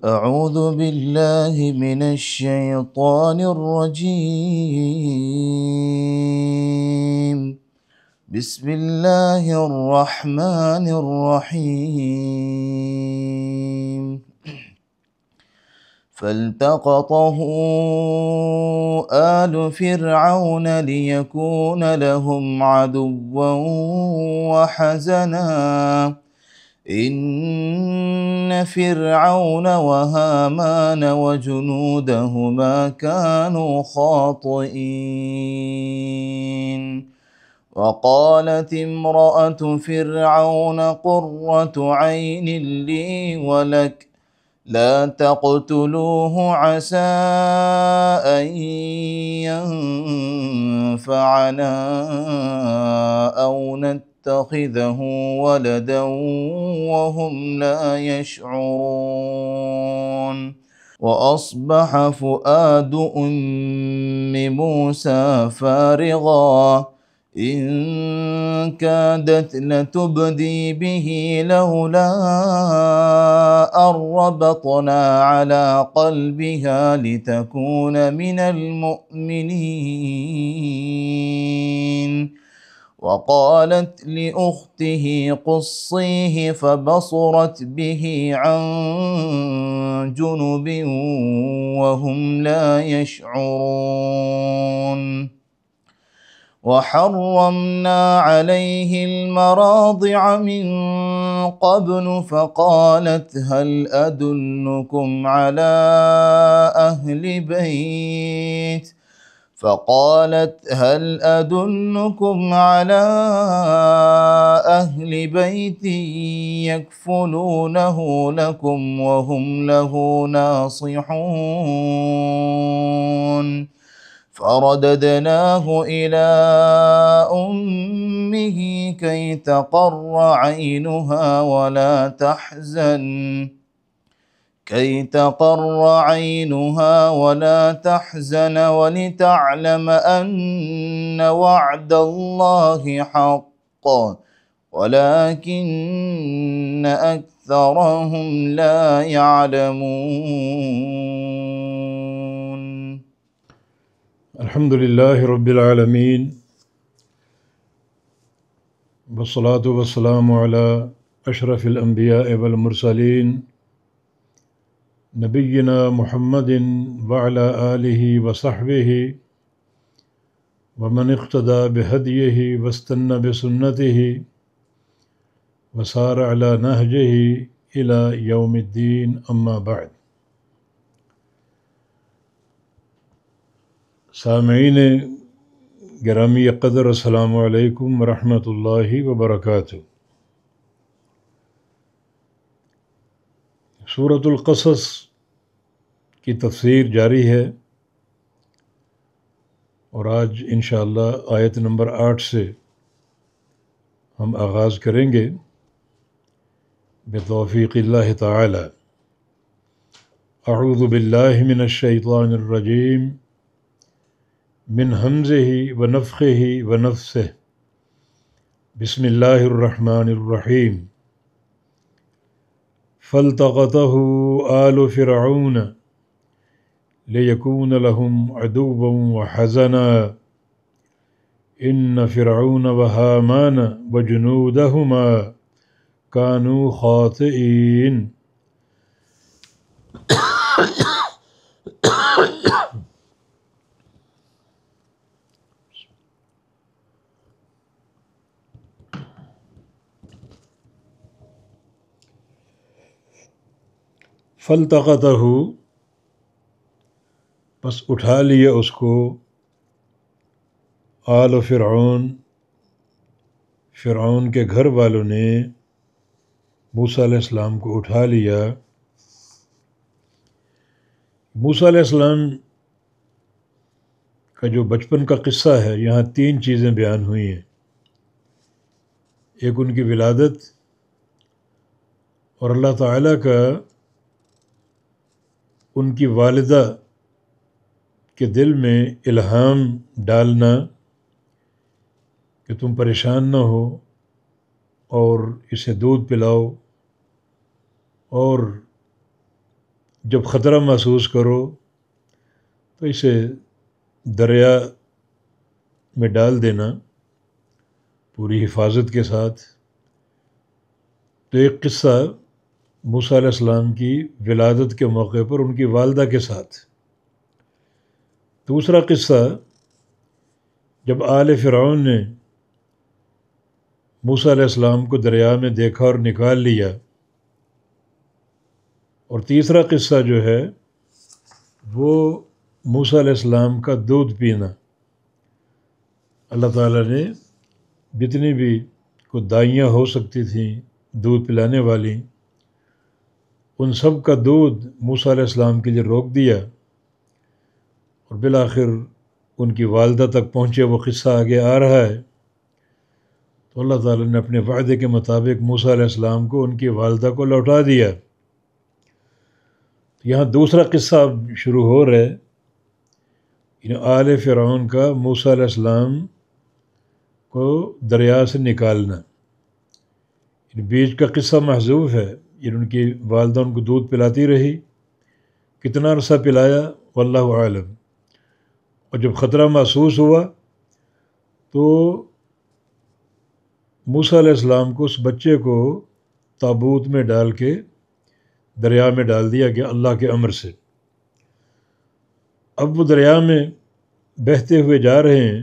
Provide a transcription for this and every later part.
أعوذ بالله من الشيطان الرجيم. بسم الله الرحمن الرحيم. فالتقطه آل فرعون ليكون لهم عدوا وحزنا إن فرعون وهامان وجنودهما كانوا خاطئين. وقالت امرأة فرعون قرة عين لي ولك لا تقتلوه عسى أن ينفعنا أو نتخذه ولدا وهم لا يشعرون. وأصبح فؤاد أم موسى فارغا إن كادت لتبدي به لولا أن ربطنا على قلبها لتكون من المؤمنين. وقالت لأخته قصيه فبصرت به عن جنب وهم لا يشعرون. وحرمنا عليه المراضع من قبل فقالت هل أدلكم على أهل بيت يكفلونه لكم وهم له ناصحون. فرددناه إلى أمه كي تقر عينها ولا تحزن ولتعلم أن وعد الله حق ولكن أكثرهم لا يعلمون. الحمد لله رب العالمين والصلاة والسلام على أشرف الأنبياء والمرسلين نبينا محمد وعلى آله وصحبه ومن اقتدى بهديه واستنى بسنته وسار على نهجه إلى يوم الدين أما بعد. سامعین گرامی قدر السلام علیکم ورحمۃ اللہ وبرکاتہ۔ سورۃ القصص کی تفسیر جاری ہے اور آج انشاءاللہ آیت نمبر 8 سے ہم آغاز کریں گے بتوفیق اللہ تعالی۔ اعوذ باللہ من الشیطان الرجیم من حمزه ونفخه ونفثه بسم اللہ الرحمن الرحیم۔ فالتقطه آل فرعون ليكون لهم عدوا وحزنا إن فرعون وهامان وجنودهما كانوا خاطئين۔ فالتقطه پس اٹھا لیا اس کو آل فرعون کے گھر والوں نے موسیٰ علیہ السلام کو اٹھا لیا۔ موسیٰ علیہ السلام کا جو بچپن کا قصہ ہے یہاں 3 چیزیں بیان ہوئی ہیں۔ ایک ان کی ولادت اور اللہ تعالیٰ کا ان کی والدہ کے دل میں الہام ڈالنا کہ تم پریشان نہ ہو اور اسے دودھ پلاؤ اور جب خطرہ محسوس کرو تو اسے دریا میں ڈال دینا پوری حفاظت کے ساتھ۔ تو ایک قصہ موسیٰ علیہ السلام کی ولادت کے موقع پر ان کی والدہ کے ساتھ۔ دوسرا قصہ جب آل فرعون نے موسیٰ علیہ السلام کو دریا میں دیکھا اور نکال لیا۔ اور تیسرا قصہ جو ہے وہ موسیٰ علیہ السلام کا دودھ پینا۔ اللہ تعالیٰ نے جتنی بھی کوئی دائیاں ہو سکتی تھیں دودھ پلانے والی، ان سب کا دودھ موسیٰ علیہ السلام کے لیے روک دیا، اور بالآخر ان کی والدہ تک پہنچے۔ وہ قصہ آگے آ رہا ہے۔ تو اللہ تعالیٰ نے اپنے وعدے کے مطابق موسیٰ علیہ السلام کو ان کی والدہ کو لوٹا دیا۔ یہاں دوسرا قصہ اب شروع ہو رہا ہے، آل فرعون کا موسیٰ علیہ السلام کو دریا سے نکالنا۔ بیچ کا قصہ محذوف ہے، ان کی والدہ ان کو دودھ پلاتی رہی، کتنا عرصہ پلایا واللہ عالم۔ اور جب خطرہ محسوس ہوا تو موسیٰ علیہ السلام کو، اس بچے کو تابوت میں ڈال کے دریا میں ڈال دیا گیا اللہ کے امر سے۔ اب وہ دریا میں بہتے ہوئے جا رہے ہیں،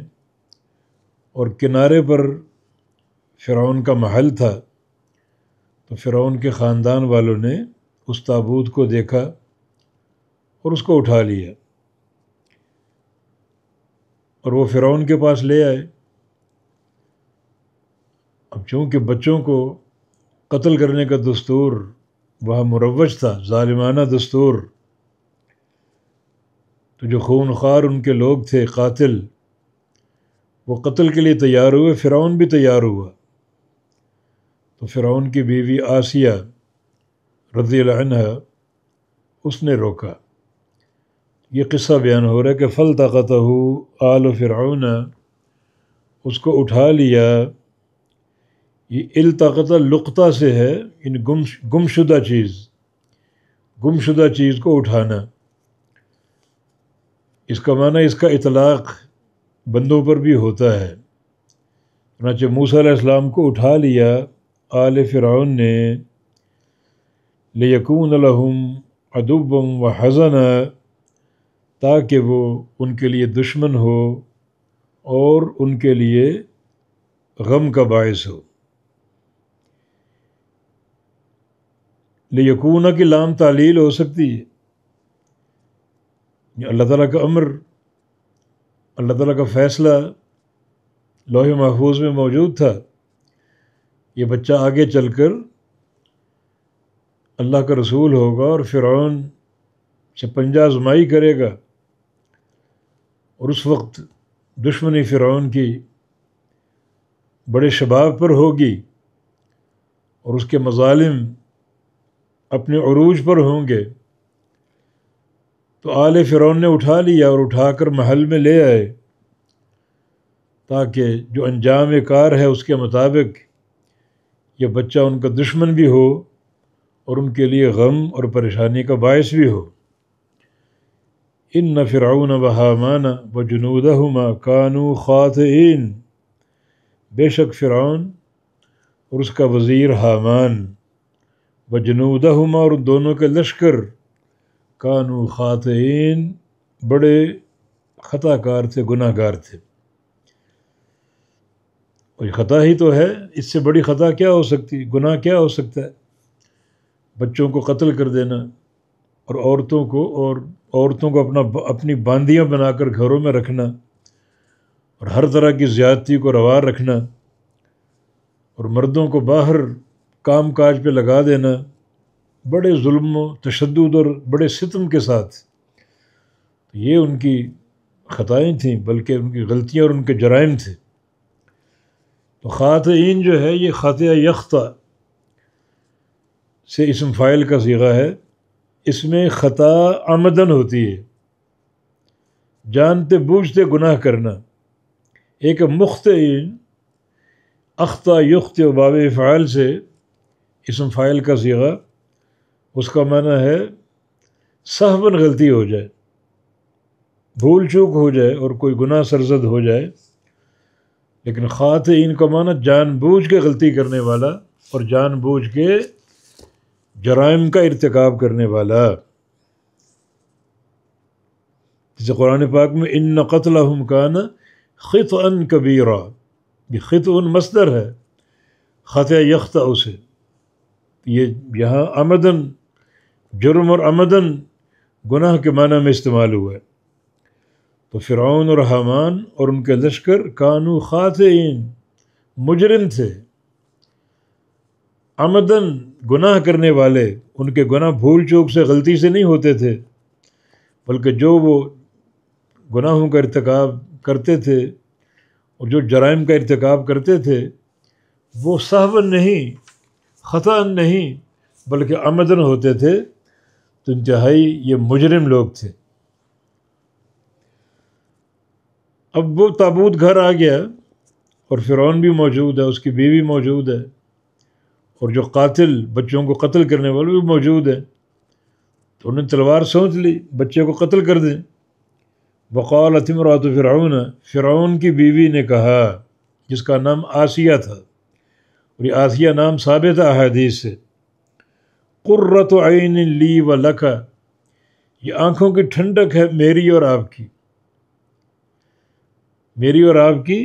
اور کنارے پر فرعون کا محل تھا۔ تو فرعون کے خاندان والوں نے اس تابوت کو دیکھا اور اس کو اٹھا لیا، اور وہ فرعون کے پاس لے آئے۔ اب چونکہ بچوں کو قتل کرنے کا دستور وہاں مروج تھا، ظالمانہ دستور، تو جو خونخوار ان کے لوگ تھے قاتل، وہ قتل کے لیے تیار ہوئے، فرعون بھی تیار ہوا۔ تو فرعون کی بیوی آسیہ رضی اللہ عنہ اس نے روکا۔ یہ قصہ بیان ہو رہا ہے کہ فَالْتَقَطَهُ آلُ فِرْعَوْنَ، اس کو اٹھا لیا۔ یہ التقط لقطہ سے ہے، یعنی گمشدہ چیز کو اٹھانا۔ اس کا معنی اس کا اطلاق بندوں پر بھی ہوتا ہے۔ چنانچہ موسیٰ علیہ السلام کو اٹھا لیا آل فرعون نے، لِيَكُونَ لَهُمْ عَدُوًّا وَحَزَنًا، تاکہ وہ ان کے لیے دشمن ہو اور ان کے لیے غم کا باعث ہو۔ لِيَكُونَ کی لام تعلیل ہو سکتی ہے، اللہ تعالیٰ کا امر، اللہ تعالیٰ کا فیصلہ لوح محفوظ میں موجود تھا۔ یہ بچہ آگے چل کر اللہ کا رسول ہوگا اور فرعون سے پنجہ آزمائی کرے گا، اور اس وقت دشمنی فرعون کی بڑے شباب پر ہوگی، اور اس کے مظالم اپنے عروج پر ہوں گے۔ تو آل فرعون نے اٹھا لیا اور اٹھا کر محل میں لے آئے، تاکہ جو انجام کار ہے اس کے مطابق یہ بچہ ان کا دشمن بھی ہو اور ان کے لیے غم اور پریشانی کا باعث بھی ہو۔ ان فرعون وہامان وجنودہما کانوا خاطئین، بے شک فرعون اور اس کا وزیر حامان، وجنودہما اور دونوں کے لشکر، کانوا خاطئین بڑے خطا کار تھے، گناہ گار تھے۔ اور خطا ہی تو ہے، اس سے بڑی خطا کیا ہو سکتی، گناہ کیا ہو سکتا ہے؟ بچوں کو قتل کر دینا، اور عورتوں کو اپنی باندیاں بنا کر گھروں میں رکھنا، اور ہر طرح کی زیادتی کو روا رکھنا، اور مردوں کو باہر کام کاج پہ لگا دینا، بڑے ظلم و تشدد اور بڑے ستم کے ساتھ۔ یہ ان کی خطائیں تھیں، بلکہ ان کی غلطیاں اور ان کے جرائم تھے۔ تو خاطئین جو ہے یہ خاطئ یخطا سے اسم فاعل کا صیغہ ہے، اس میں خطا عمدن ہوتی ہے، جانتے بوجھتے گناہ کرنا۔ ایک مخطئین، اخطا یخطئ باب فاعل سے اسم فاعل کا صیغہ، اس کا معنی ہے صحباً غلطی ہو جائے، بھول چوک ہو جائے اور کوئی گناہ سرزد ہو جائے، لیکن خاطئین کا معنی جان بوجھ کے غلطی کرنے والا اور جان بوجھ کے جرائم کا ارتکاب کرنے والا. جیسے قرآن پاک میں ان قتلہم کان خطئا کبیرا، یہ خطئ مصدر ہے، خطأ یخطئ سے، یہ یہاں عمدن جرم اور عمدن گناہ کے معنی میں استعمال ہوا ہے. تو فرعون اور حامان اور ان کے لشکر کانو خاطئین، مجرم تھے، عمدن گناہ کرنے والے. ان کے گناہ بھول چوک سے غلطی سے نہیں ہوتے تھے، بلکہ جو وہ گناہوں کا ارتکاب کرتے تھے اور جو جرائم کا ارتکاب کرتے تھے وہ سہواً نہیں، خطأ نہیں، بلکہ عمدن ہوتے تھے. تو انتہائی یہ مجرم لوگ تھے. اب وہ تابوت گھر آ گیا اور فرعون بھی موجود ہے، اس کی بیوی موجود ہے، اور جو قاتل بچوں کو قتل کرنے والے بھی موجود ہے. تو انہوں نے تلوار سونچ لی بچے کو قتل کر دیں. وقالت امرأۃ فرعون، فرعون کی بیوی نے کہا، جس کا نام آسیہ تھا، اور یہ آسیہ نام ثابت ہے احادیث سے، قرۃ عین لی و لک، یہ آنکھوں کی ٹھنڈک ہے میری اور آپ کی، میری اور آپ کی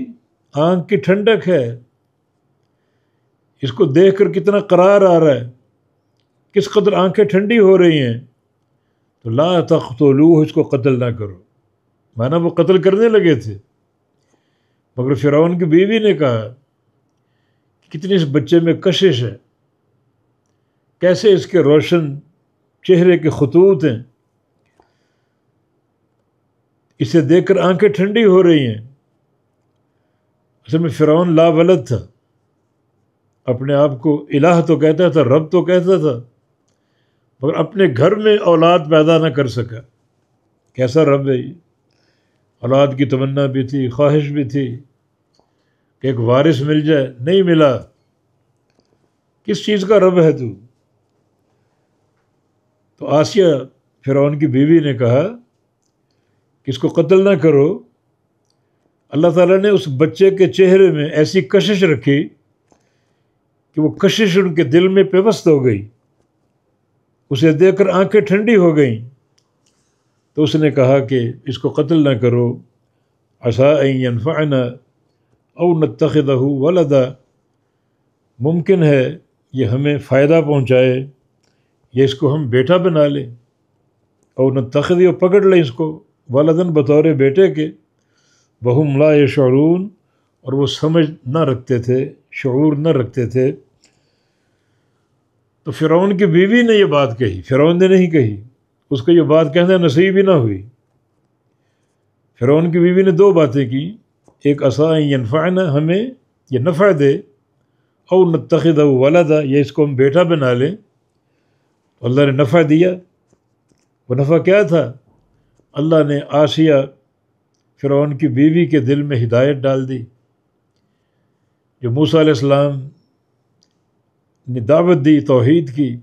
آنکھ کی ٹھنڈک ہے. اس کو دیکھ کر کتنا قرار آ رہا ہے، کس قدر آنکھیں ٹھنڈی ہو رہی ہیں. تو لا تقتلوہ، اس کو قتل نہ کرو. مانا وہ قتل کرنے لگے تھے، مگر فرعون کی بیوی نے کہا کتنی اس بچے میں کشش ہے، کیسے اس کے روشن چہرے کے خطوط ہیں، اسے دیکھ کر آنکھیں ٹھنڈی ہو رہی ہیں. اصل میں فرعون لا ولد تھا، اپنے آپ کو الہ تو کہتا تھا، رب تو کہتا تھا، مگر اپنے گھر میں اولاد پیدا نہ کر سکا. کیسا رب ہے یہ؟ اولاد کی تمنا بھی تھی، خواہش بھی تھی کہ ایک وارث مل جائے، نہیں ملا. کس چیز کا رب ہے تو؟ تو آسیہ فرعون کی بیوی نے کہا کہ اس کو قتل نہ کرو. اللہ تعالیٰ نے اس بچے کے چہرے میں ایسی کشش رکھی کہ وہ کشش ان کے دل میں پیوست ہو گئی، اسے دیکھ کر آنکھیں ٹھنڈی ہو گئیں. تو اس نے کہا کہ اس کو قتل نہ کرو، عسیٰ ان ینفعنا او نتخذہ ولدا، ممکن ہے یہ ہمیں فائدہ پہنچائے یا اس کو ہم بیٹا بنا لیں، او نتخذ، یا پکڑ لیں اس کو، ولدن بطور بیٹے کے. وہم لا یشعرون، اور وہ سمجھ نہ رکھتے تھے، شعور نہ رکھتے تھے. تو فرعون کی بیوی نے یہ بات کہی، فرعون نے نہیں کہی، اس کو یہ بات کہنا نصیب ہی نہ ہوئی. فرعون کی بیوی نے دو باتیں کی، ایک عسیٰ ان ینفعنا، ہمیں یہ نفع دے، او نتخذہ ولدا، یا اس کو ہم بیٹا بنا لیں. اللہ نے نفع دیا. وہ نفع کیا تھا؟ اللہ نے آسیہ فرعون کی بیوی کے دل میں ہدایت ڈال دی. جو موسیٰ علیہ السلام نے دعوت دی توحید کی،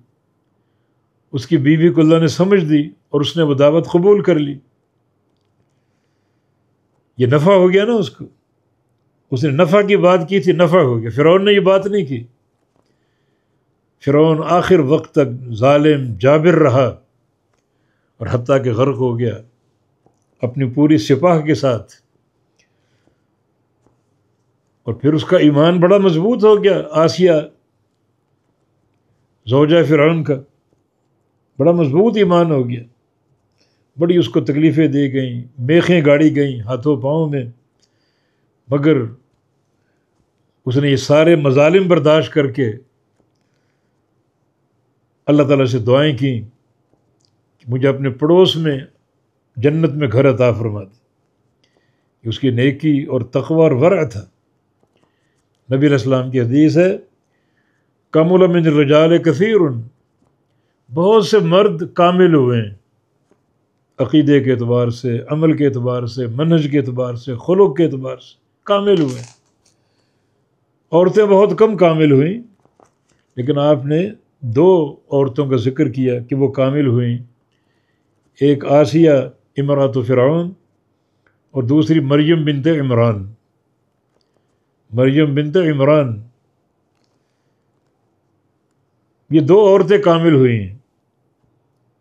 اس کی بیوی کو اللہ نے سمجھ دی اور اس نے وہ دعوت قبول کر لی. یہ نفع ہو گیا نا اس کو، اس نے نفع کی بات کی تھی، نفع ہو گیا. فرعون نے یہ بات نہیں کی. فرعون آخر وقت تک ظالم جابر رہا اور حتیٰ کہ غرق ہو گیا اپنی پوری سپاہ کے ساتھ. اور پھر اس کا ایمان بڑا مضبوط ہو گیا. آسیہ زوجہ فرعون کا بڑا مضبوط ایمان ہو گیا. بڑی اس کو تکلیفیں دی گئیں، میخیں گاڑی گئیں ہاتھوں پاؤں میں، مگر اس نے یہ سارے مظالم برداشت کر کے اللہ تعالیٰ سے دعائیں کیں کہ مجھے اپنے پڑوس میں جنت میں گھر عطا فرما دے. اس کی نیکی اور تقوی اور ورع تھا. نبی علیہ السلام کی حدیث ہے، کمل من الرجال کثیر، بہت سے مرد کامل ہوئے ہیں، عقیدے کے اعتبار سے، عمل کے اعتبار سے، منہج کے اعتبار سے، خلق کے اعتبار سے کامل ہوئے ہیں. عورتیں بہت کم کامل ہوئیں، لیکن آپ نے دو عورتوں کا ذکر کیا کہ وہ کامل ہوئیں. ایک آسیہ امرات فرعون اور دوسری مریم بنت عمران. مریم بنت عمران یہ دو عورتیں کامل ہوئی ہیں.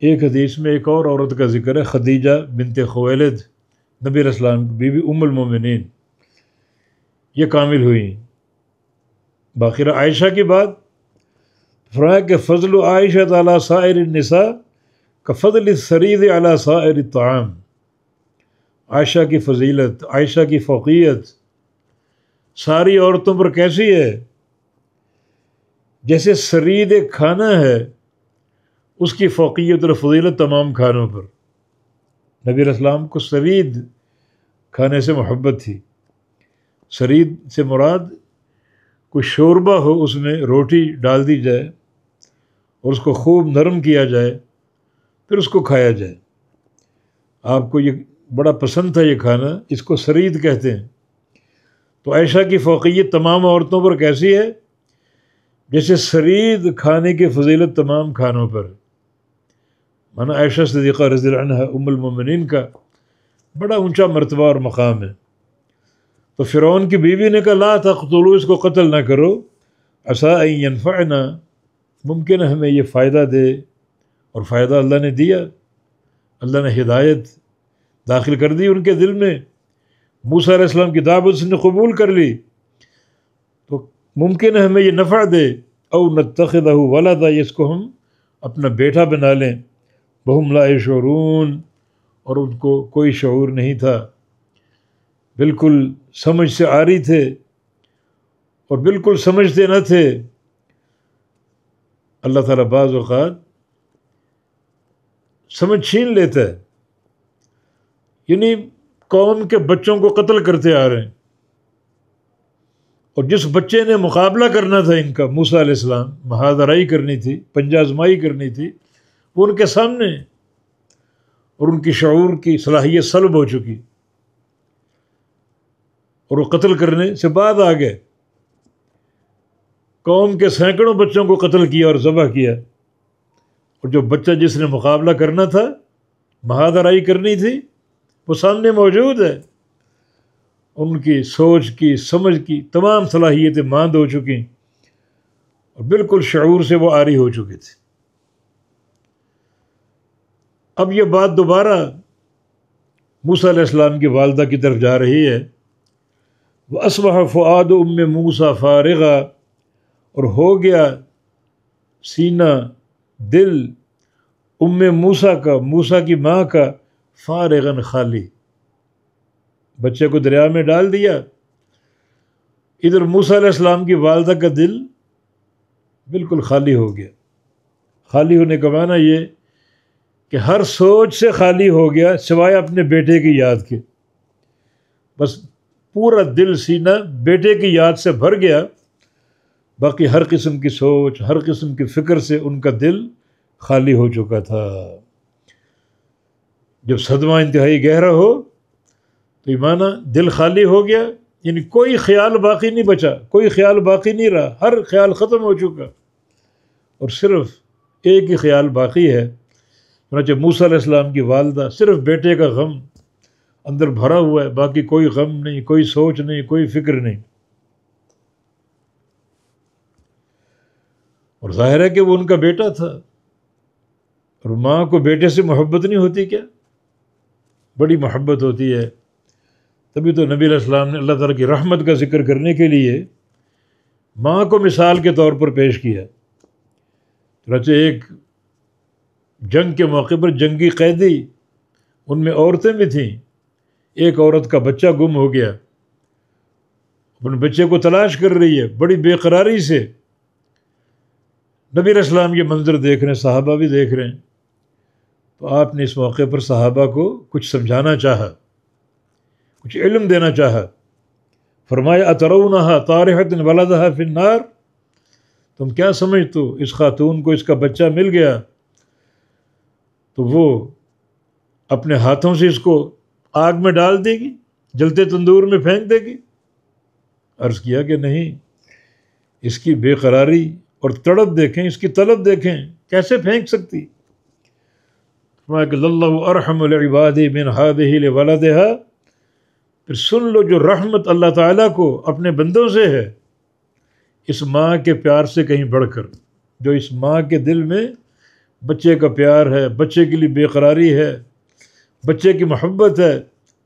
ایک حدیث میں ایک اور عورت کا ذکر ہے، خدیجہ بنت خویلد، نبی علیہ السلام کی بیوی ام المومنین، یہ کامل ہوئی ہیں. باقی عائشہ کی بات فرمایا کہ فضل عائشہ علی سائر النساء کفضل الثرید علی سائر الطعام. عائشہ کی فضیلت، عائشہ کی فوقیت ساری عورتوں پر کیسی ہے؟ جیسے سرید ایک کھانا ہے، اس کی فوقیت اور فضیلت تمام کھانوں پر. نبی علیہ السلام کو سرید کھانے سے محبت تھی. سرید سے مراد کوئی شوربہ ہو، اس میں روٹی ڈال دی جائے اور اس کو خوب نرم کیا جائے، پھر اس کو کھایا جائے. آپ کو یہ بڑا پسند تھا یہ کھانا، اس کو سرید کہتے ہیں. تو عائشہ کی فوقیت تمام عورتوں پر کیسی ہے؟ جیسے سرید کھانے کی فضیلت تمام کھانوں پر. مانا عائشہ صدیقہ رضی اللہ عنہا ام المومنین کا بڑا اونچا مرتبہ اور مقام ہے. تو فرعون کی بیوی نے کہا لا تقتلوا، اس کو قتل نہ کرو، عسیٰ ان ینفعنا، ممکن ہے ہمیں یہ فائدہ دے. اور فائدہ اللہ نے دیا، اللہ نے ہدایت داخل کر دی ان کے دل میں. موسیٰ علیہ السلام کی دعوت اس نے قبول کر لی، تو ممکن ہے ہمیں یہ نفع دے. او نتخذہ ولدا، اس کو ہم اپنا بیٹا بنا لیں. وہم لا یشعرون، اور ان کو کوئی شعور نہیں تھا، بالکل سمجھ سے عاری تھے اور بالکل سمجھتے نہ تھے. اللہ تعالیٰ بعض اوقات سمجھ چھین لیتا ہے. یعنی قوم کے بچوں کو قتل کرتے آ رہے ہیں، اور جس بچے نے مقابلہ کرنا تھا ان کا، موسیٰ علیہ السلام، محاذرائی کرنی تھی، پنجہ آزمائی کرنی تھی، وہ ان کے سامنے، اور ان کی شعور کی صلاحیت سلب ہو چکی، اور وہ قتل کرنے سے بعد آ گئے. قوم کے سینکڑوں بچوں کو قتل کیا اور ذبح کیا، اور جو بچہ جس نے مقابلہ کرنا تھا، محاذرائی کرنی تھی، وہ سامنے موجود ہے. ان کی سوچ کی، سمجھ کی تمام صلاحیتیں ماند ہو چکی، اور بالکل شعور سے وہ عاری ہو چکے تھے. اب یہ بات دوبارہ موسیٰ علیہ السلام کی والدہ کی طرف جا رہی ہے. وَأَصْبَحَ فُؤَادُ أُمِّ مُوسَىٰ فَارِغًا، اور ہو گیا سینہ، دل ام موسیٰ کا، موسیٰ کی ماں کا، فارغاً خالی. بچے کو دریا میں ڈال دیا، ادھر موسیٰ علیہ السلام کی والدہ کا دل بالکل خالی ہو گیا. خالی ہونے کا معنی یہ کہ ہر سوچ سے خالی ہو گیا سوائے اپنے بیٹے کی یاد کے. بس پورا دل سینہ بیٹے کی یاد سے بھر گیا، باقی ہر قسم کی سوچ، ہر قسم کی فکر سے ان کا دل خالی ہو چکا تھا. جب صدمہ انتہائی گہرا ہو تو یہ معنی دل خالی ہو گیا، یعنی کوئی خیال باقی نہیں بچا، کوئی خیال باقی نہیں رہا، ہر خیال ختم ہو چکا، اور صرف ایک ہی خیال باقی ہے. چنانچہ موسیٰ علیہ السلام کی والدہ صرف بیٹے کا غم اندر بھرا ہوا ہے، باقی کوئی غم نہیں، کوئی سوچ نہیں، کوئی فکر نہیں. اور ظاہر ہے کہ وہ ان کا بیٹا تھا، اور ماں کو بیٹے سے محبت نہیں ہوتی کیا؟ بڑی محبت ہوتی ہے. تبھی تو نبی علیہ السلام نے اللہ تعالیٰ کی رحمت کا ذکر کرنے کے لیے ماں کو مثال کے طور پر پیش کیا. چنانچہ ایک جنگ کے موقع پر جنگی قیدی، ان میں عورتیں بھی تھیں، ایک عورت کا بچہ گم ہو گیا، اپنے بچے کو تلاش کر رہی ہے بڑی بے قراری سے. نبی علیہ السلام یہ منظر دیکھ رہے ہیں، صحابہ بھی دیکھ رہے ہیں. تو آپ نے اس موقع پر صحابہ کو کچھ سمجھانا چاہا، کچھ علم دینا چاہا. فرمایا اترونہا طارحۃ ولدہا فی النار، تم کیا سمجھتے ہو اس خاتون کو اس کا بچہ مل گیا تو وہ اپنے ہاتھوں سے اس کو آگ میں ڈال دے گی، جلتے تندور میں پھینک دے گی؟ عرض کیا کہ نہیں، اس کی بے قراری اور تڑپ دیکھیں، اس کی طلب دیکھیں، کیسے پھینک سکتی؟ فرمایا کہ اللہ ارحم العباد من هذه لولدها، پھر سن لو جو رحمت اللہ تعالیٰ کو اپنے بندوں سے ہے اس ماں کے پیار سے کہیں بڑھ کر، جو اس ماں کے دل میں بچے کا پیار ہے، بچے کے لیے بے قراری ہے، بچے کی محبت ہے،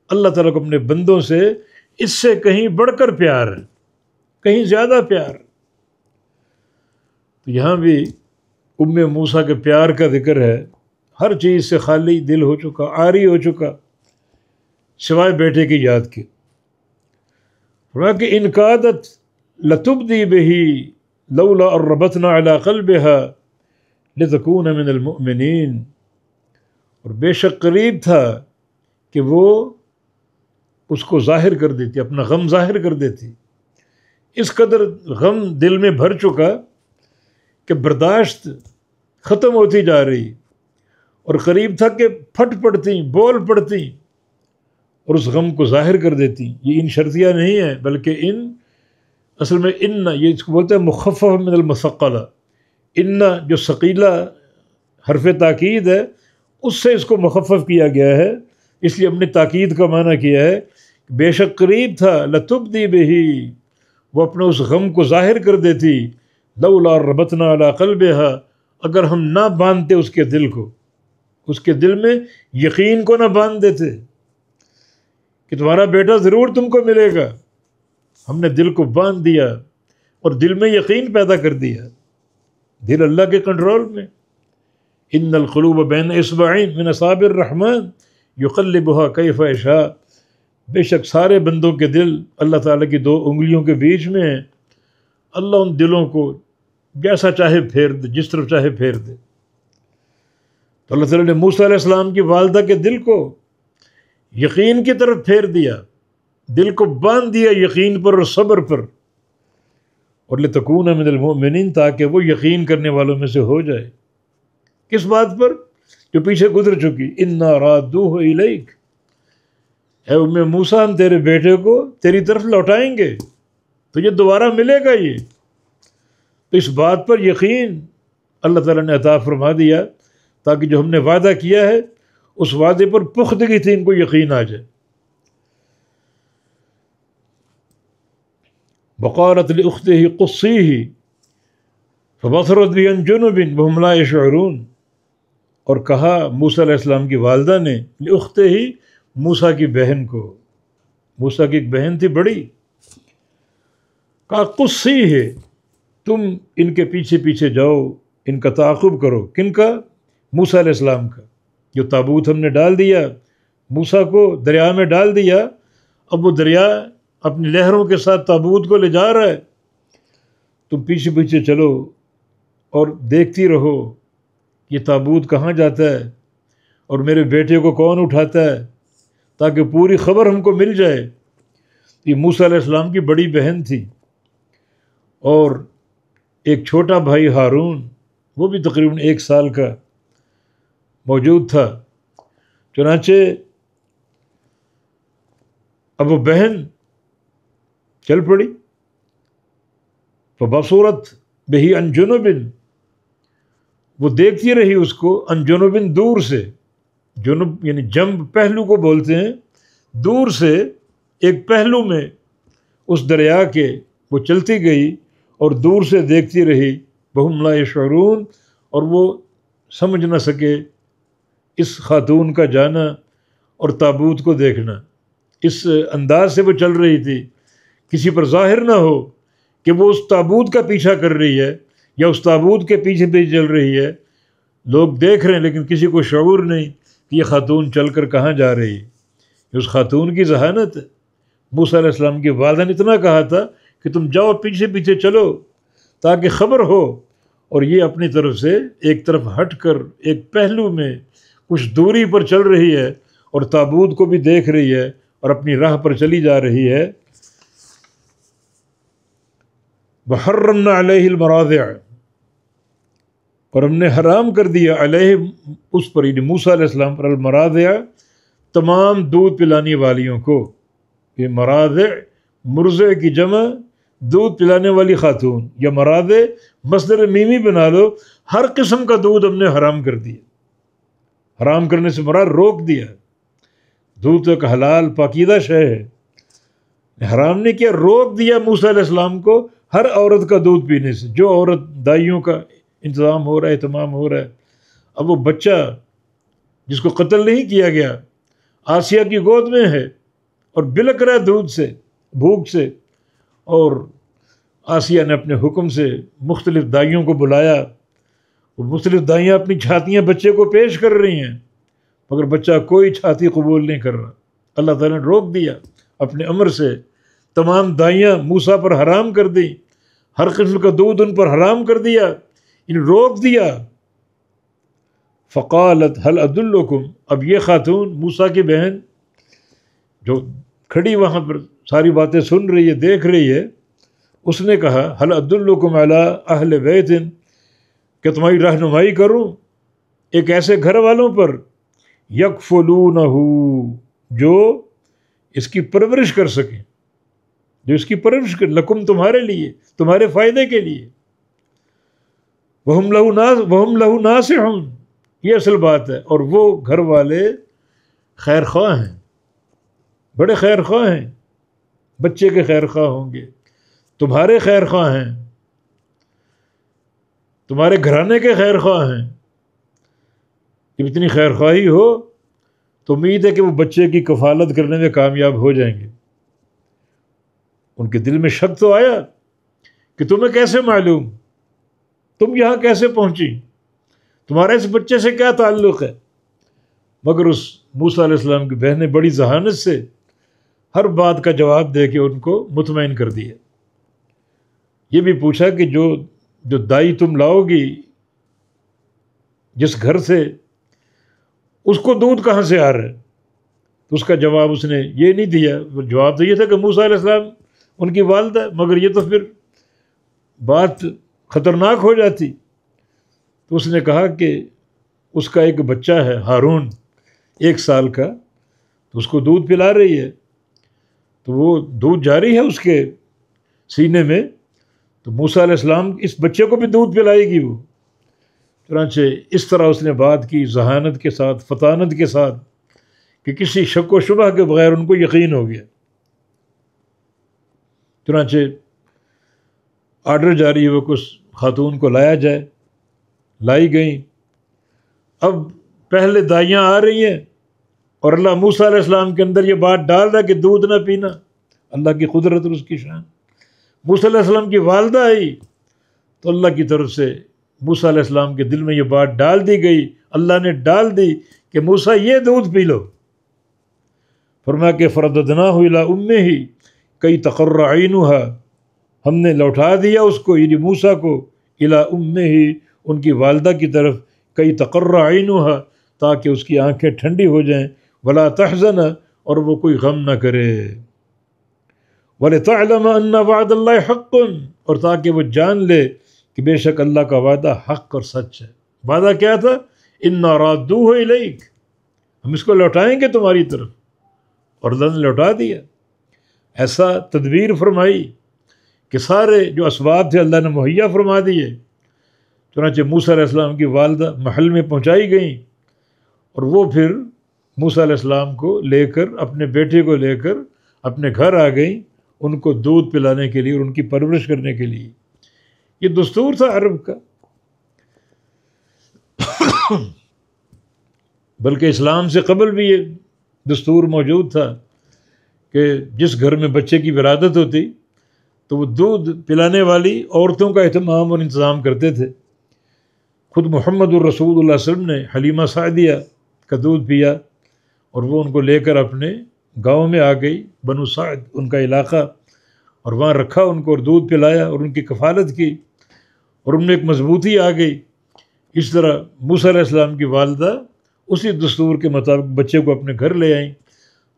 اللہ تعالیٰ کو اپنے بندوں سے اس سے کہیں بڑھ کر پیار ہے، کہیں زیادہ پیار۔ تو یہاں بھی ام موسیٰ کے پیار کا ذکر ہے، ہر چیز سے خالی دل ہو چکا، عاری ہو چکا، سوائے بیٹے کی یاد کے۔ فرمایا کہ ان کادت لتبدی بہی لولا ان ربطنا علی قلبہا لتکون من المؤمنین، اور بے شک قریب تھا کہ وہ اس کو ظاہر کر دیتی، اپنا غم ظاہر کر دیتی، اس قدر غم دل میں بھر چکا کہ برداشت ختم ہوتی جا رہی، اور قریب تھا کہ پھٹ پڑتی، بول پڑتی اور اس غم کو ظاہر کر دیتی۔ یہ ان شرطیہ نہیں ہے، بلکہ ان اصل میں ان، یہ اس کو بولتے ہیں مخفف من المثقلہ، ان جو ثقیلہ حرف تاکید ہے اس سے اس کو مخفف کیا گیا ہے، اس لیے ہم نے تاکید کا معنی کیا ہے۔ بے شک قریب تھا لتبدی بہی، وہ اپنے اس غم کو ظاہر کر دیتی، لولا ربطنا علی قلبہا، اگر ہم نہ باندھتے اس کے دل کو، اس کے دل میں یقین کو نہ باندھ دیتے کہ تمہارا بیٹا ضرور تم کو ملے گا، ہم نے دل کو باندھ دیا اور دل میں یقین پیدا کر دیا، دل اللہ کے کنٹرول میں۔ ان القلوب بین اصبعین من اصابع الرحمن یقلبها کیف یشاء، بے شک سارے بندوں کے دل اللہ تعالیٰ کی دو انگلیوں کے بیچ میں ہیں، اللہ ان دلوں کو جیسا چاہے پھیر دے، جس طرف چاہے پھیر دے۔ تو اللہ تعالیٰ نے موسیٰ علیہ السلام کی والدہ کے دل کو یقین کی طرف پھیر دیا، دل کو باندھ دیا یقین پر اور صبر پر، اور لتکون من المؤمنین، تاکہ وہ یقین کرنے والوں میں سے ہو جائے۔ کس بات پر؟ جو پیچھے گزر چکی، انا رادوہ الیک، اے ام موسیٰ ہم تیرے بیٹے کو تیری طرف لوٹائیں گے، تو یہ دوبارہ ملے گا۔ یہ تو اس بات پر یقین اللہ تعالیٰ نے عطا فرما دیا تاکہ جو ہم نے وعدہ کیا ہے اس وعدے پر پختگی تھی، ان کو یقین آ جائے۔ وقالت لأختہ قصیہ فبصرت بہ عن جنب وہم لا یشعرون، اور کہا موسیٰ علیہ السلام کی والدہ نے لأختہ موسیٰ کی بہن کو، موسیٰ کی ایک بہن تھی بڑی، کہا قصیہ، تم ان کے پیچھے پیچھے جاؤ، ان کا تعاقب کرو۔ کن کا؟ موسیٰ علیہ السلام کا۔ جو تابوت ہم نے ڈال دیا، موسیٰ کو دریا میں ڈال دیا، اب وہ دریا اپنی لہروں کے ساتھ تابوت کو لے جا رہا ہے، تم پیچھے پیچھے چلو اور دیکھتی رہو یہ تابوت کہاں جاتا ہے اور میرے بیٹے کو کون اٹھاتا ہے، تاکہ پوری خبر ہم کو مل جائے۔ یہ موسیٰ علیہ السلام کی بڑی بہن تھی، اور ایک چھوٹا بھائی ہارون، وہ بھی تقریباً 1 سال کا موجود تھا۔ چنانچہ اب وہ بہن چل پڑی، فبصرت بہ عن جنب، وہ دیکھتی رہی اس کو، عن جنب دور سے، جنب یعنی جنب پہلو کو بولتے ہیں، دور سے ایک پہلو میں اس دریا کے وہ چلتی گئی اور دور سے دیکھتی رہی، وہم لا یشعرون، اور وہ سمجھ نہ سکے اس خاتون کا جانا اور تابوت کو دیکھنا۔ اس انداز سے وہ چل رہی تھی، کسی پر ظاہر نہ ہو کہ وہ اس تابوت کا پیچھا کر رہی ہے یا اس تابوت کے پیچھے پیچھے چل رہی ہے۔ لوگ دیکھ رہے ہیں لیکن کسی کو شعور نہیں کہ یہ خاتون چل کر کہاں جا رہی ہے۔ یہ اس خاتون کی ذہانت ہے۔ موسیٰ علیہ السلام کی والدہ نے اتنا کہا تھا کہ تم جاؤ پیچھے پیچھے چلو تاکہ خبر ہو، اور یہ اپنی طرف سے ایک طرف ہٹ کر ایک پہلو میں کچھ دوری پر چل رہی ہے اور تابوت کو بھی دیکھ رہی ہے اور اپنی راہ پر چلی جا رہی ہے۔ وحرمنا علیہ المراضع، اور ہم نے حرام کر دیا علیہ اس پر، یعنی موسیٰ علیہ السلام پر، المراضع تمام دودھ پلانے والیوں کو۔ یہ مراضع مرضع کی جمع دودھ پلانے والی خاتون، یا مراضع مصدر میمی بنا لو، ہر قسم کا دودھ ہم نے حرام کر دیا، حرام کرنے سے مراد روک دیا. دودھ تو ایک حلال پاکیزہ شے ہے، حرام نہیں کیا، روک دیا موسیٰ علیہ السلام کو ہر عورت کا دودھ پینے سے. جو عورت دائیوں کا انتظام ہو رہا ہے، اہتمام ہو رہا ہے، اب وہ بچہ جس کو قتل نہیں کیا گیا آسیہ کی گود میں ہے اور بلک رہا ہے دودھ سے، بھوک سے، اور آسیہ نے اپنے حکم سے مختلف دائیوں کو بلایا. وہ مختلف دائیاں اپنی چھاتیاں بچے کو پیش کر رہی ہیں، مگر بچہ کوئی چھاتی قبول نہیں کر رہا. اللہ تعالیٰ نے روک دیا اپنے امر سے. تمام دائیاں موسیٰ پر حرام کر دی، ہر قسم کا دودھ ان پر حرام کر دیا، ان روک دیا. فقالت هل ادلکم، اب یہ خاتون موسیٰ کی بہن جو کھڑی وہاں پر ساری باتیں سن رہی ہے، دیکھ رہی ہے، اس نے کہا هل ادلکم علی اہل بیت، کہ تمہاری رہنمائی کروں ایک ایسے گھر والوں پر یکفلونہ، جو اس کی پرورش کر سکیں، جو اس کی پرورش کر، لکم تمہارے لیے، تمہارے فائدے کے لیے، وہم لہو ناصحون، یہ اصل بات ہے. اور وہ گھر والے خیر خواہ ہیں، بڑے خیر خواہ ہیں، بچے کے خیر خواہ ہوں گے، تمہارے خیر خواہ ہیں، تمہارے گھرانے کے خیر خواہ ہیں. جب اتنی خیر خواہی ہو تو امید ہے کہ وہ بچے کی کفالت کرنے میں کامیاب ہو جائیں گے. ان کے دل میں شک تو آیا کہ تمہیں کیسے معلوم، تم یہاں کیسے پہنچی، تمہارا اس بچے سے کیا تعلق ہے. مگر اس موسیٰ علیہ السلام کی بہن نے بڑی ذہانت سے ہر بات کا جواب دے کے ان کو مطمئن کر دیا. یہ بھی پوچھا کہ جو دائی تم لاؤ گی جس گھر سے، اس کو دودھ کہاں سے آ رہا ہے. تو اس کا جواب اس نے یہ نہیں دیا. جواب تو یہ تھا کہ موسیٰ علیہ السلام ان کی والدہ، مگر یہ تو پھر بات خطرناک ہو جاتی. تو اس نے کہا کہ اس کا ایک بچہ ہے ہارون، 1 سال کا، تو اس کو دودھ پلا رہی ہے، تو وہ دودھ جاری ہے اس کے سینے میں، تو موسیٰ علیہ السلام اس بچے کو بھی دودھ پلائے گی وہ. چنانچہ اس طرح اس نے بات کی ذہانت کے ساتھ، فطانت کے ساتھ، کہ کسی شک و شبہ کے بغیر ان کو یقین ہو گیا. چنانچہ آرڈر جاری ہوا کہ اس خاتون کو لایا جائے. لائی گئیں. اب پہلے دائیاں آ رہی ہیں اور اللہ موسیٰ علیہ السلام کے اندر یہ بات ڈال رہا کہ دودھ نہ پینا. اللہ کی قدرت اور اس کی شان. موسیٰ علیہ السلام کی والدہ آئی تو اللہ کی طرف سے موسیٰ علیہ السلام کے دل میں یہ بات ڈال دی گئی، اللہ نے ڈال دی کہ موسیٰ یہ دودھ پی لو. فرمایا کہ فرددناہ الی امہ کئی تقر عینہا، ہم نے لوٹا دیا اس کو، یعنی موسیٰ کو، الی امہ، ان کی والدہ کی طرف، کئی تقر عینہا، تاکہ اس کی آنکھیں ٹھنڈی ہو جائیں، ولا تحزن، اور وہ کوئی غم نہ کرے، ولتعلم ان وعد اللہ حق، اور تاکہ وہ جان لے کہ بے شک اللہ کا وعدہ حق اور سچ ہے. وعدہ کیا تھا؟ انا رادوہ الیک، ہم اس کو لوٹائیں گے تمہاری طرف، اور اللہ نے لوٹا دیا. ایسا تدبیر فرمائی کہ سارے جو اسباب تھے اللہ نے مہیا فرما دیے. چنانچہ موسیٰ علیہ السلام کی والدہ محل میں پہنچائی گئیں، اور وہ پھر موسیٰ علیہ السلام کو لے کر، اپنے بیٹے کو لے کر اپنے گھر آ گئیں، ان کو دودھ پلانے کے لیے اور ان کی پرورش کرنے کے لیے. یہ دستور تھا عرب کا. بلکہ اسلام سے قبل بھی یہ دستور موجود تھا کہ جس گھر میں بچے کی ولادت ہوتی تو وہ دودھ پلانے والی عورتوں کا اہتمام اور انتظام کرتے تھے. خود محمد الرسول اللہ علیہ وسلم نے حلیمہ سعدیہ کا دودھ پیا، اور وہ ان کو لے کر اپنے گاؤں میں آ گئی، بنو سعد ان کا علاقہ، اور وہاں رکھا ان کو اور دودھ پلایا اور ان کی کفالت کی، اور ان میں ایک مضبوطی آ گئی. اس طرح موسیٰ علیہ السلام کی والدہ اسی دستور کے مطابق بچے کو اپنے گھر لے آئیں،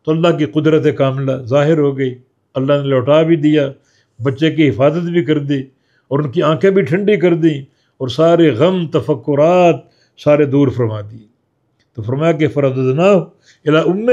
تو اللہ کی قدرت کاملہ ظاہر ہو گئی. اللہ نے لوٹا بھی دیا، بچے کی حفاظت بھی کر دی، اور ان کی آنکھیں بھی ٹھنڈی کر دیں، اور سارے غم تفکرات سارے دور فرما دیے. تو فرمایا کہ فرددناہ الی امہ،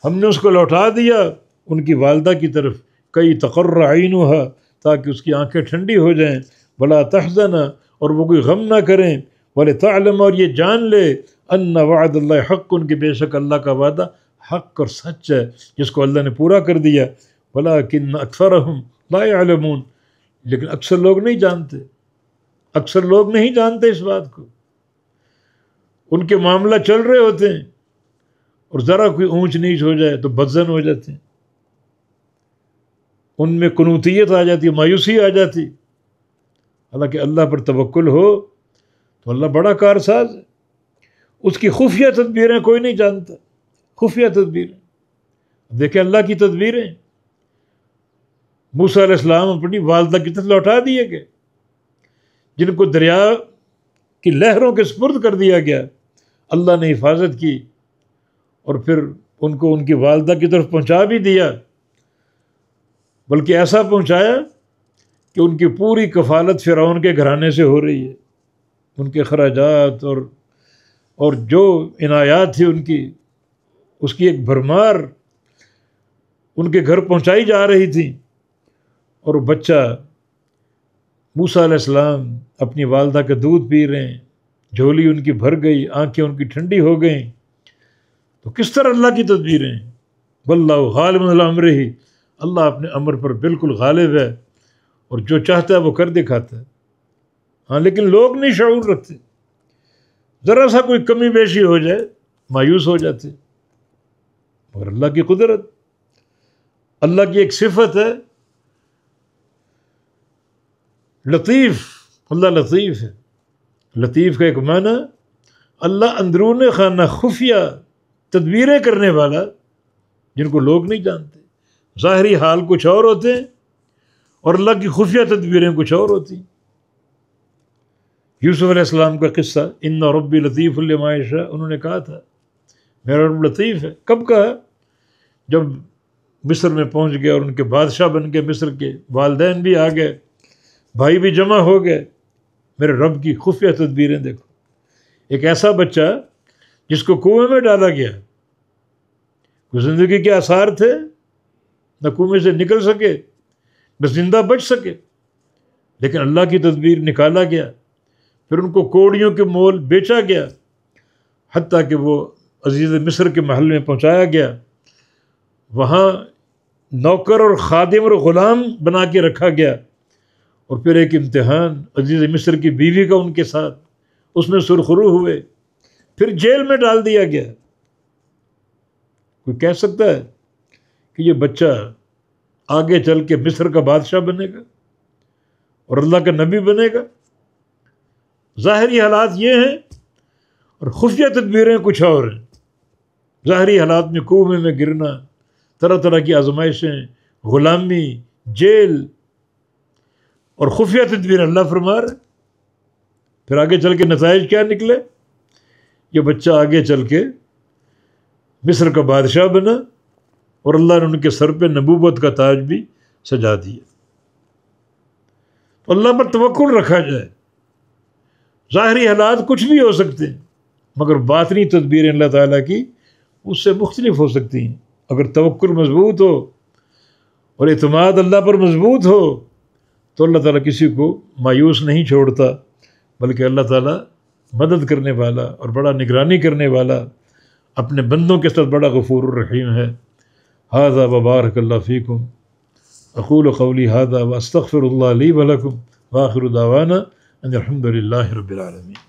ہم نے اس کو لوٹا دیا ان کی والدہ کی طرف، کئی تقر عینہا، تاکہ اس کی آنکھیں ٹھنڈی ہو جائیں، ولا تحزن، اور وہ کوئی غم نہ کریں، ولتعلم، اور یہ جان لے، ان وعد اللہ حق، ان کے بے شک اللہ کا وعدہ حق اور سچ ہے، جس کو اللہ نے پورا کر دیا. ولکن اکثرہم لا یعلمون، لیکن اکثر لوگ نہیں جانتے، اکثر لوگ نہیں جانتے اس بات کو. ان کے معاملہ چل رہے ہوتے ہیں اور ذرا کوئی اونچ نیچ ہو جائے تو بدزن ہو جاتے ہیں، ان میں قنوطیت آ جاتی ہے، مایوسی آ جاتی. حالانکہ اللہ پر توکل ہو تو اللہ بڑا کارساز ہے. اس کی خفیہ تدبیریں کوئی نہیں جانتا، خفیہ تدبیریں. دیکھیں اللہ کی تدبیریں. موسیٰ علیہ السلام اپنی والدہ کی طرف لوٹا دیے گئے، جن کو دریا کی لہروں کے سپرد کر دیا گیا. اللہ نے حفاظت کی اور پھر ان کو ان کی والدہ کی طرف پہنچا بھی دیا، بلکہ ایسا پہنچایا کہ ان کی پوری کفالت فرعون کے گھرانے سے ہو رہی ہے. ان کے خراجات اور جو عنایات تھی ان کی، اس کی ایک بھرمار ان کے گھر پہنچائی جا رہی تھی. اور وہ بچہ موسیٰ علیہ السلام اپنی والدہ کا دودھ پی رہے ہیں، جھولی ان کی بھر گئی، آنکھیں ان کی ٹھنڈی ہو گئیں. تو کس طرح اللہ کی تدبیریں ہیں. واللہ غالب علی امرہ، اللہ اپنے امر پر بالکل غالب ہے اور جو چاہتا ہے وہ کر دکھاتا ہے. ہاں لیکن لوگ نہیں شعور رکھتے، ذرا سا کوئی کمی بیشی ہو جائے مایوس ہو جاتے. مگر اللہ کی قدرت، اللہ کی ایک صفت ہے لطیف. اللہ لطیف ہے. لطیف کا ایک معنی اللہ اندرون خانہ خفیہ تدبیریں کرنے والا، جن کو لوگ نہیں جانتے. ظاہری حال کچھ اور ہوتے ہیں اور اللہ کی خفیہ تدبیریں کچھ اور ہوتی. یوسف علیہ السلام کا قصہ، ان ربی لطیف لما یشاء، انہوں نے کہا تھا میرا رب لطیف ہے. کب کہا؟ جب مصر میں پہنچ گئے اور ان کے بادشاہ بن گئے، مصر کے والدین بھی آ گئے، بھائی بھی جمع ہو گئے. میرے رب کی خفیہ تدبیریں دیکھو. ایک ایسا بچہ جس کو کنویں میں ڈالا گیا، کوئی زندگی کے آثار تھے، نہ کنویں سے نکل سکے نہ زندہ بچ سکے، لیکن اللہ کی تدبیر نکالا گیا. پھر ان کو کوڑیوں کے مول بیچا گیا، حتیٰ کہ وہ عزیز مصر کے محل میں پہنچایا گیا. وہاں نوکر اور خادم اور غلام بنا کے رکھا گیا. اور پھر ایک امتحان عزیز مصر کی بیوی کا ان کے ساتھ، اس میں سرخرو ہوئے، پھر جیل میں ڈال دیا گیا. کوئی کہہ سکتا ہے کہ یہ بچہ آگے چل کے مصر کا بادشاہ بنے گا اور اللہ کا نبی بنے گا؟ ظاہری حالات یہ ہیں اور خفیہ تدبیریں کچھ اور ہیں. ظاہری حالات میں کنویں میں گرنا، طرح طرح کی آزمائشیں، غلامی، جیل، اور خفیہ تدبیر اللہ فرما رہا ہے. پھر آگے چل کے نتائج کیا نکلے؟ یہ بچہ آگے چل کے مصر کا بادشاہ بنا اور اللہ نے ان کے سر پہ نبوت کا تاج بھی سجا دیا. تو اللہ پر توکل رکھا جائے. ظاہری حالات کچھ بھی ہو سکتے ہیں، مگر باطنی تدبیریں اللہ تعالیٰ کی اس سے مختلف ہو سکتی ہیں. اگر توکل مضبوط ہو اور اعتماد اللہ پر مضبوط ہو تو اللہ تعالیٰ کسی کو مایوس نہیں چھوڑتا، بلکہ اللہ تعالیٰ مدد کرنے والا اور بڑا نگرانی کرنے والا، اپنے بندوں کے ساتھ بڑا غفور الرحیم ہے. ھذا وبارک اللہ فیکم. اقول قولی ھذا واستغفر اللہ لی ولکم، وآخر دعوانا ان الحمد للہ رب العالمین.